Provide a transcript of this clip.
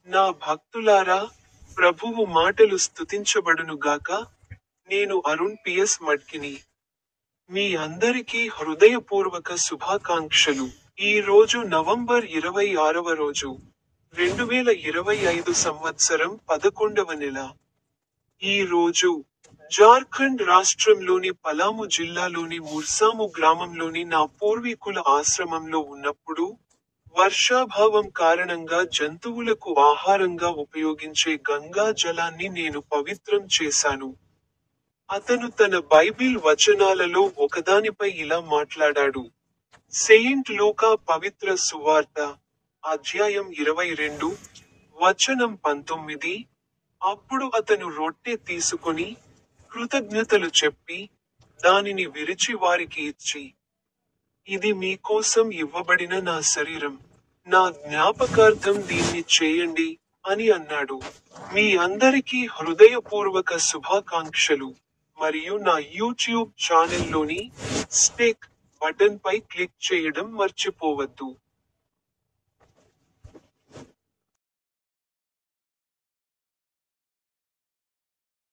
నా భక్తులారా, ప్రభువు మాటలు స్తుతించబడునుగాక. నేను అరుణ్ పిఎస్ మడ్కిని. మీ అందరికీ హృదయపూర్వక శుభాకాంక్షలు. ఈ రోజు నవంబర్ 26వ రోజు. 2025 సంవత్సరం 11వ నెల. ఈ రోజు జార్ఖండ్ రాష్ట్రంలోని పలాము జిల్లాలోని ముర్సాము గ్రామంలోని నా పూర్వీకుల ఆశ్రమంలో ఉన్నప్పుడు, వర్షాభావం కారణంగా జంతువులకు ఆహారంగా ఉపయోగించే గంగా జలాన్ని నేను పవిత్రం చేశాను. అతను తన బైబిల్ వచనాలలో ఒకదానిపై ఇలా మాట్లాడాడు. సెయింట్ లూకా పవిత్ర సువార్త, అధ్యాయం 22, వచనం 19. అప్పుడు అతను రొట్టె తీసుకొని, కృతజ్ఞతలు చెప్పి, దానిని విరిచి వారికి ఇచ్చి, ఇది మీకోసం ఇవ్వబడిన నా శరీరం. నా జ్ఞాపకార్థం దీన్ని చేయండి అని అన్నాడు. మీ అందరికీ హృదయపూర్వక శుభాకాంక్షలు. మరియు నా యూట్యూబ్ ఛానెల్లోని స్టేక్ బటన్ పై క్లిక్ చేయడం మర్చిపోవద్దు.